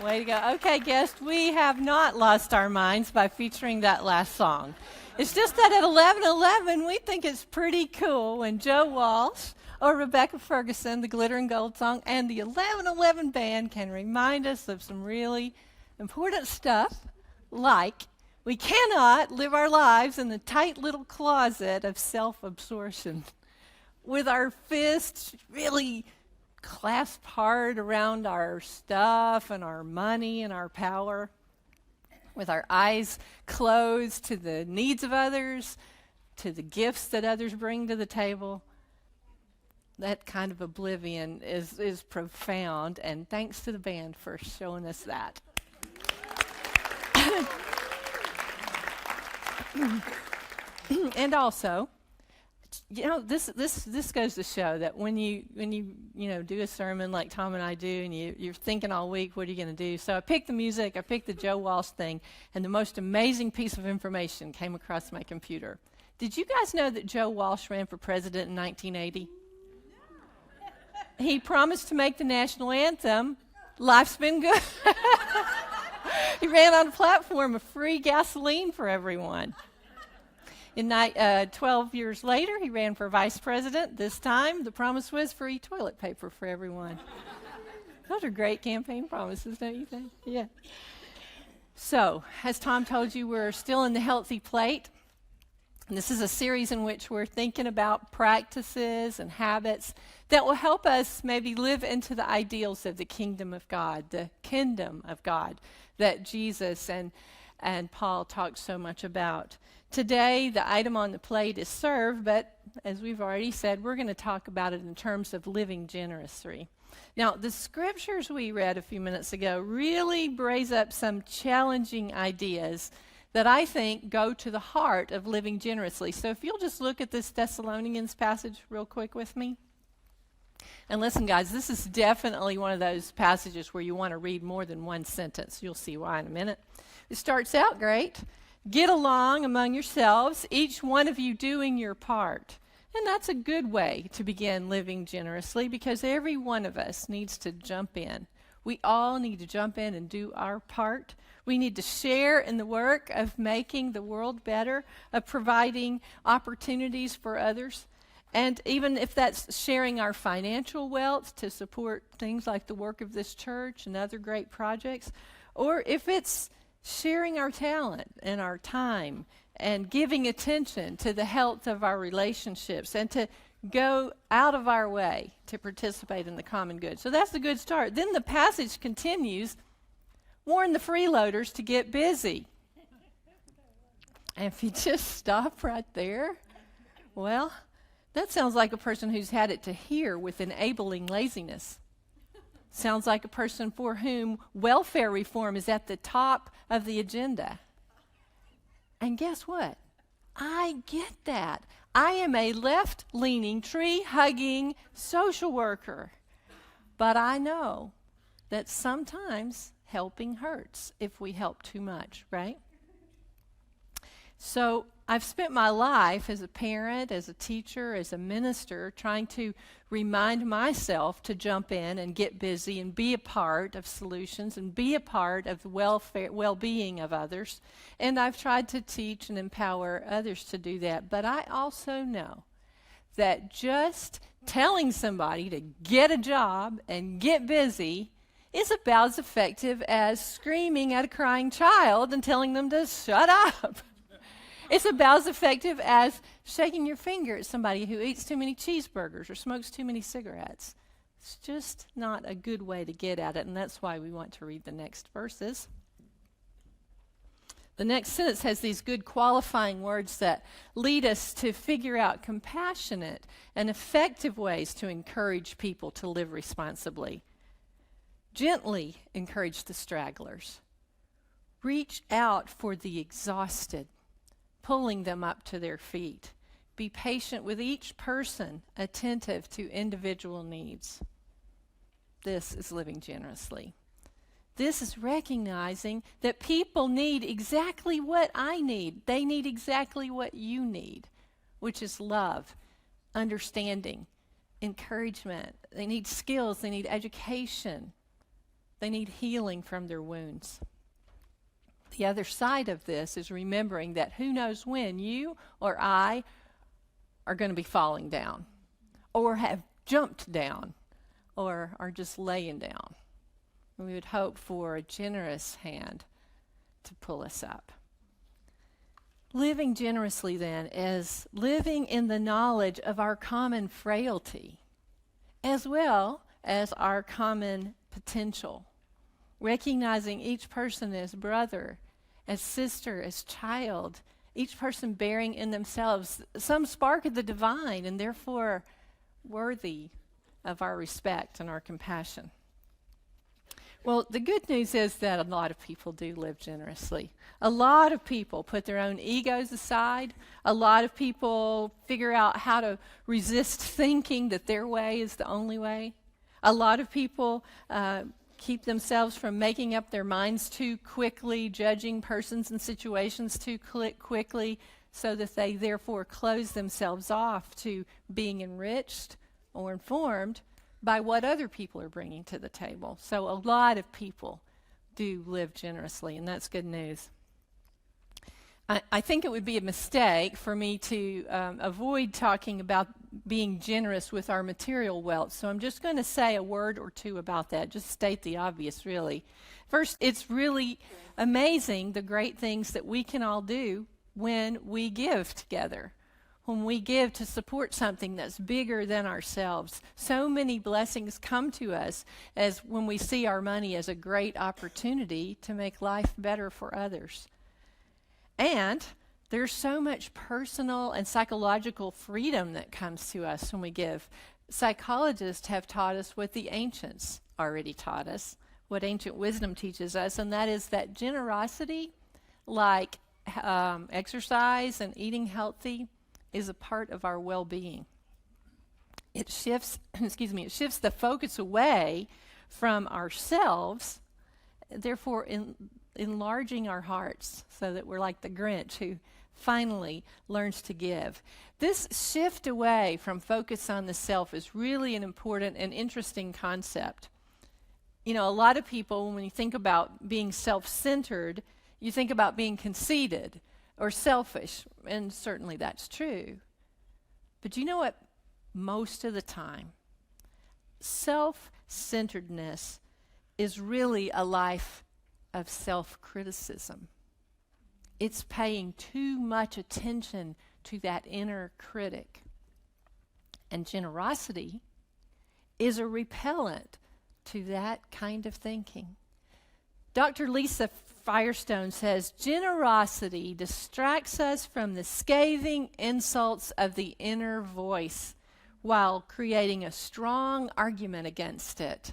Way to go. Okay, guest, we have not lost our minds by featuring that last song. It's just that at 11:11, we think it's pretty cool when Joe Walsh or Rebecca Ferguson, the Glitter and Gold song, and the 11:11 band can remind us of some really important stuff, like we cannot live our lives in the tight little closet of self-absorption with our fists really clasped hard around our stuff and our money and our power, with our eyes closed to the needs of others, to the gifts that others bring to the table. That kind of oblivion is profound, and thanks to the band for showing us that. And also, this goes to show that when you do a sermon like Tom and I do, and you're thinking all week, what are you going to do? So I picked the music, I picked the Joe Walsh thing, and the most amazing piece of information came across my computer. Did you guys know that Joe Walsh ran for president in 1980? He promised to make the national anthem. Life's been good. He ran on a platform of free gasoline for everyone. 12 years later, he ran for vice president. This time, the promise was free toilet paper for everyone. Those are great campaign promises, don't you think? Yeah. So, as Tom told you, we're still in the Healthy Plate. And this is a series in which we're thinking about practices and habits that will help us maybe live into the ideals of the kingdom of God that Jesus and Paul talked so much about. Today, the item on the plate is serve, but as we've already said, we're going to talk about it in terms of living generously. Now, the scriptures we read a few minutes ago really braise up some challenging ideas that I think go to the heart of living generously. So if you'll just look at this Thessalonians passage real quick with me. And listen, guys, this is definitely one of those passages where you want to read more than one sentence. You'll see why in a minute. It starts out great. Get along among yourselves, each one of you doing your part. And that's a good way to begin living generously, because every one of us needs to jump in. We all need to jump in and do our part. We need to share in the work of making the world better, of providing opportunities for others. And even if that's sharing our financial wealth to support things like the work of this church and other great projects, or if it's sharing our talent and our time and giving attention to the health of our relationships and to go out of our way to participate in the common good. So that's a good start. Then the passage continues, warn the freeloaders to get busy. And if you just stop right there, well, that sounds like a person who's had it to hear with enabling laziness. Sounds like a person for whom welfare reform is at the top of the agenda. And guess what? I get that. I am a left-leaning, tree-hugging social worker. But I know that sometimes helping hurts if we help too much, right? So I've spent my life as a parent, as a teacher, as a minister, trying to remind myself to jump in and get busy and be a part of solutions and be a part of the well-being of others. And I've tried to teach and empower others to do that. But I also know that just telling somebody to get a job and get busy is about as effective as screaming at a crying child and telling them to shut up. It's about as effective as shaking your finger at somebody who eats too many cheeseburgers or smokes too many cigarettes. It's just not a good way to get at it, and that's why we want to read the next verses. The next sentence has these good qualifying words that lead us to figure out compassionate and effective ways to encourage people to live responsibly. Gently encourage the stragglers. Reach out for the exhausted, pulling them up to their feet. Be patient with each person, attentive to individual needs. This is living generously. This is recognizing that people need exactly what I need. They need exactly what you need, which is love, understanding, encouragement. They need skills. They need education. They need healing from their wounds. The other side of this is remembering that who knows when you or I are going to be falling down, or have jumped down, or are just laying down. We would hope for a generous hand to pull us up. Living generously, then, is living in the knowledge of our common frailty, as well as our common potential. Recognizing each person as brother, as sister, as child, each person bearing in themselves some spark of the divine, and therefore worthy of our respect and our compassion. Well, the good news is that a lot of people do live generously. A lot of people put their own egos aside. A lot of people figure out how to resist thinking that their way is the only way. A lot of people keep themselves from making up their minds too quickly, judging persons and situations too quickly, so that they therefore close themselves off to being enriched or informed by what other people are bringing to the table. So a lot of people do live generously, and that's good news. I think it would be a mistake for me to avoid talking about being generous with our material wealth. So I'm just going to say a word or two about that, just state the obvious, really. First, it's really amazing the great things that we can all do when we give together, when we give to support something that's bigger than ourselves. So many blessings come to us as when we see our money as a great opportunity to make life better for others. And there's so much personal and psychological freedom that comes to us when we give. Psychologists have taught us what the ancients already taught us, what ancient wisdom teaches us, and that is that generosity, like exercise and eating healthy, is a part of our well-being. It shifts, it shifts the focus away from ourselves, therefore enlarging our hearts so that we're like the Grinch who finally learns to give. This shift away from focus on the self is really an important and interesting concept. You know, a lot of people, when you think about being self-centered, you think about being conceited or selfish, and certainly that's true. But you know what? Most of the time, self-centeredness is really a life of self-criticism. It's paying too much attention to that inner critic. And generosity is a repellent to that kind of thinking. Dr. Lisa Firestone says, generosity distracts us from the scathing insults of the inner voice while creating a strong argument against it.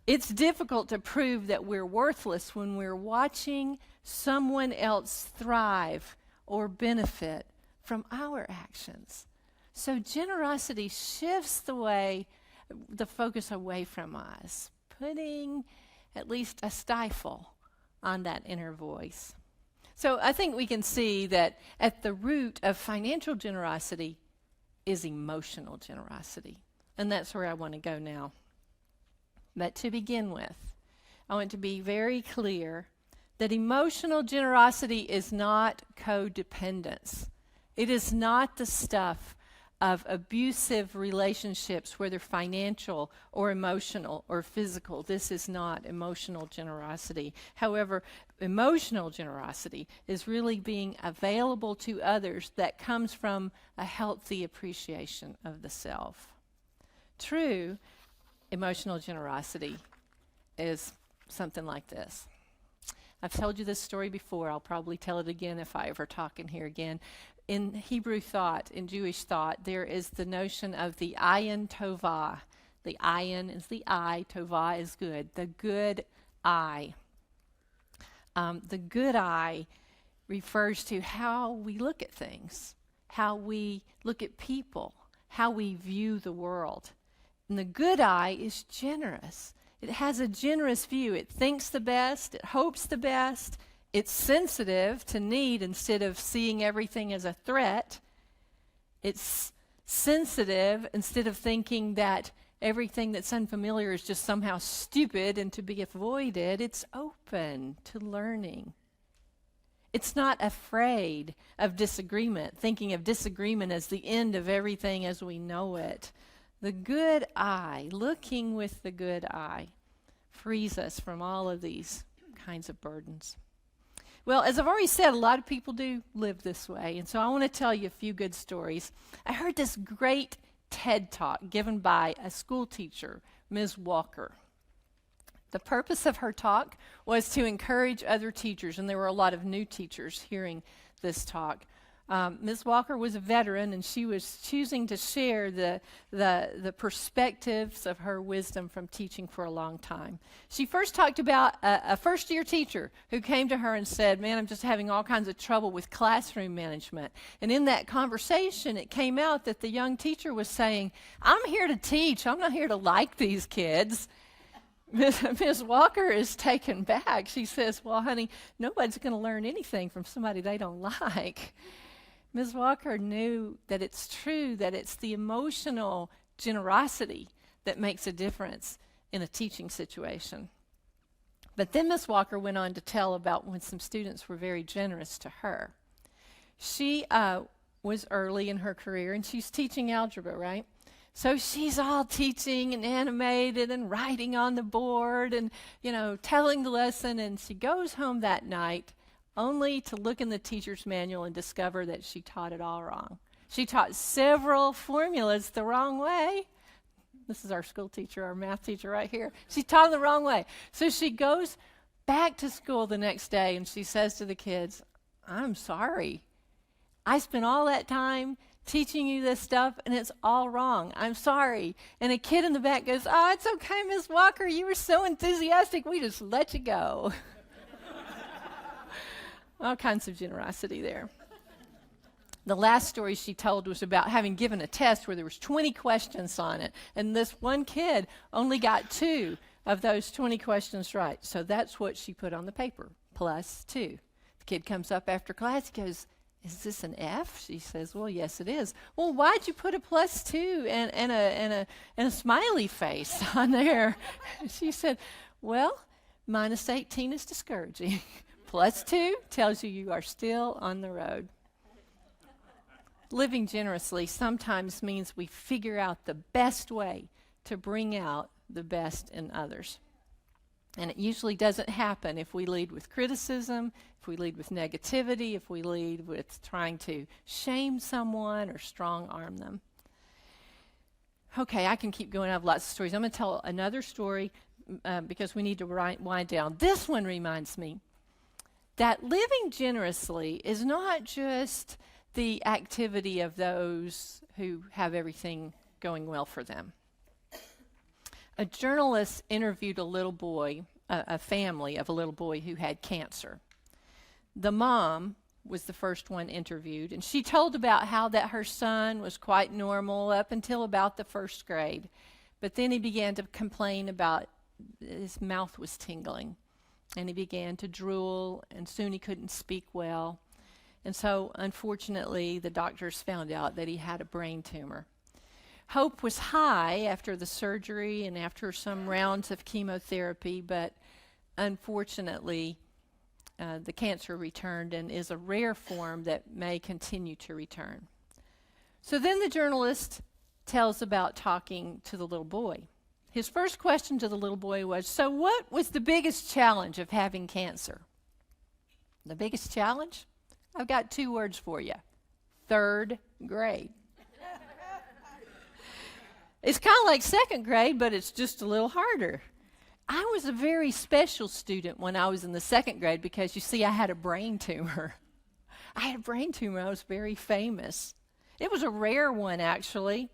It's difficult to prove that we're worthless when we're watching someone else thrive or benefit from our actions. So generosity shifts the focus away from us, putting at least a stifle on that inner voice. So I think we can see that at the root of financial generosity is emotional generosity. And that's where I want to go now. But to begin with, I want to be very clear that emotional generosity is not codependence. It is not the stuff of abusive relationships, whether financial or emotional or physical. This is not emotional generosity. However, emotional generosity is really being available to others that comes from a healthy appreciation of the self. True emotional generosity is something like this. I've told you this story before. I'll probably tell it again if I ever talk in here again. In Hebrew thought, in Jewish thought, there is the notion of the ayin tovah. The ayin is the eye, tovah is good, the good eye. The good eye refers to how we look at things, how we look at people, how we view the world. And the good eye is generous. It has a generous view. It thinks the best. It hopes the best. It's sensitive to need instead of seeing everything as a threat. It's sensitive instead of thinking that everything that's unfamiliar is just somehow stupid and to be avoided. It's open to learning. It's not afraid of disagreement, thinking of disagreement as the end of everything as we know it. The good eye, looking with the good eye, frees us from all of these kinds of burdens. Well, as I've already said, a lot of people do live this way, and so I want to tell you a few good stories. I heard this great TED Talk given by a school teacher, Ms. Walker. The purpose of her talk was to encourage other teachers, and there were a lot of new teachers hearing this talk. Ms. Walker was a veteran, and she was choosing to share the perspectives of her wisdom from teaching for a long time. She first talked about a first-year teacher who came to her and said, "Man, I'm just having all kinds of trouble with classroom management." And in that conversation, it came out that the young teacher was saying, "I'm here to teach. I'm not here to like these kids." Ms. Walker is taken back. She says, "Well, honey, nobody's going to learn anything from somebody they don't like." Ms. Walker knew that it's true, that it's the emotional generosity that makes a difference in a teaching situation. But then Ms. Walker went on to tell about when some students were very generous to her. She was early in her career, and she's teaching algebra, right? So she's all teaching and animated and writing on the board and, telling the lesson, and she goes home that night only to look in the teacher's manual and discover that she taught it all wrong. She taught several formulas the wrong way. This is our school teacher, our math teacher right here. She taught them the wrong way. So she goes back to school the next day and she says to the kids, "I'm sorry. I spent all that time teaching you this stuff and it's all wrong. I'm sorry." And a kid in the back goes, "Oh, it's okay, Ms. Walker. You were so enthusiastic. We just let you go." All kinds of generosity there. The last story she told was about having given a test where there was 20 questions on it, and this one kid only got 2 of those 20 questions right. So that's what she put on the paper, +2. The kid comes up after class, he goes, "Is this an F?" She says, "Well, yes, it is." "Well, why'd you put a +2 and a smiley face on there?" She said, "Well, -18 is discouraging. +2 tells you are still on the road." Living generously sometimes means we figure out the best way to bring out the best in others. And it usually doesn't happen if we lead with criticism, if we lead with negativity, if we lead with trying to shame someone or strong-arm them. Okay, I can keep going. I have lots of stories. I'm going to tell another story because we need to wind down. This one reminds me that living generously is not just the activity of those who have everything going well for them. A journalist interviewed a little boy, a family of a little boy who had cancer. The mom was the first one interviewed, and she told about how that her son was quite normal up until about the 1st grade. But then he began to complain about his mouth was tingling, and he began to drool, and soon he couldn't speak well. And so, unfortunately, the doctors found out that he had a brain tumor. Hope was high after the surgery and after some rounds of chemotherapy, but unfortunately, the cancer returned and is a rare form that may continue to return. So then the journalist tells about talking to the little boy. His first question to the little boy was, "So what was the biggest challenge of having cancer?" The biggest challenge? I've got 2 words for you. 3rd grade. It's kind of like 2nd grade, but it's just a little harder. I was a very special student when I was in the 2nd grade because, you see, I had a brain tumor. I had a brain tumor. I was very famous. It was a rare one, actually.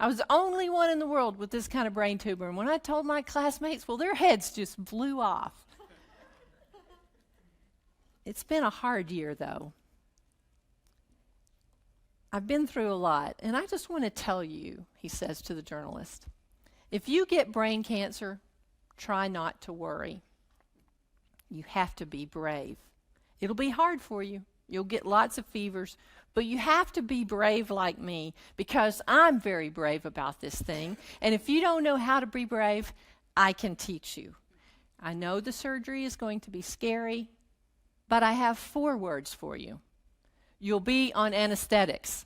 I was the only one in the world with this kind of brain tumor. And when I told my classmates, well, their heads just blew off. It's been a hard year, though. I've been through a lot, and I just want to tell you, he says to the journalist, if you get brain cancer, try not to worry. You have to be brave. It'll be hard for you. You'll get lots of fevers, but you have to be brave like me, because I'm very brave about this thing. And if you don't know how to be brave, I can teach you. I know the surgery is going to be scary, but I have 4 words for you. You'll be on anesthetics.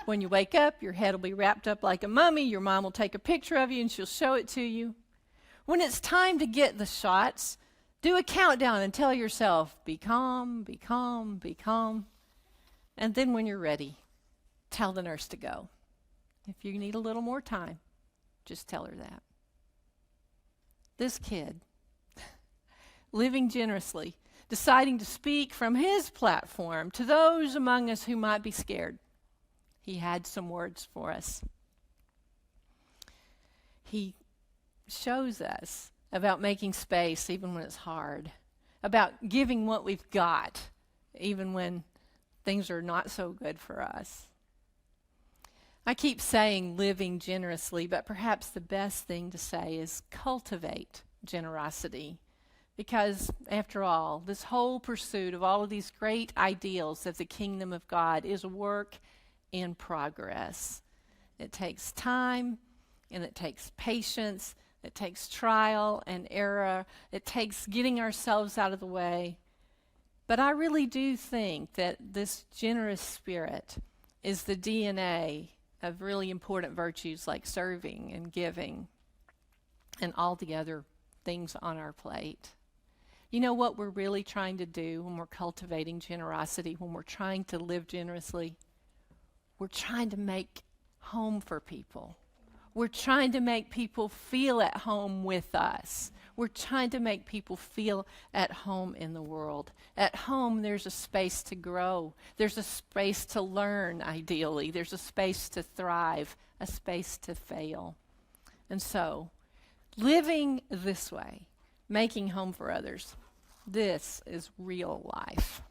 When you wake up, your head will be wrapped up like a mummy. Your mom will take a picture of you and she'll show it to you. When it's time to get the shots, do a countdown and tell yourself, be calm, be calm, be calm. And then when you're ready, tell the nurse to go. If you need a little more time, just tell her that. This kid, living generously, deciding to speak from his platform to those among us who might be scared. He had some words for us. He shows us about making space even when it's hard, about giving what we've got even when things are not so good for us. I keep saying living generously, but perhaps the best thing to say is cultivate generosity. Because, after all, this whole pursuit of all of these great ideals of the kingdom of God is a work in progress. It takes time, and it takes patience, it takes trial and error, it takes getting ourselves out of the way. But I really do think that this generous spirit is the DNA of really important virtues like serving and giving and all the other things on our plate. You know what we're really trying to do when we're cultivating generosity, when we're trying to live generously? We're trying to make home for people. We're trying to make people feel at home with us. We're trying to make people feel at home in the world. At home, there's a space to grow. There's a space to learn, ideally. There's a space to thrive, a space to fail. And so, living this way, making home for others, this is real life.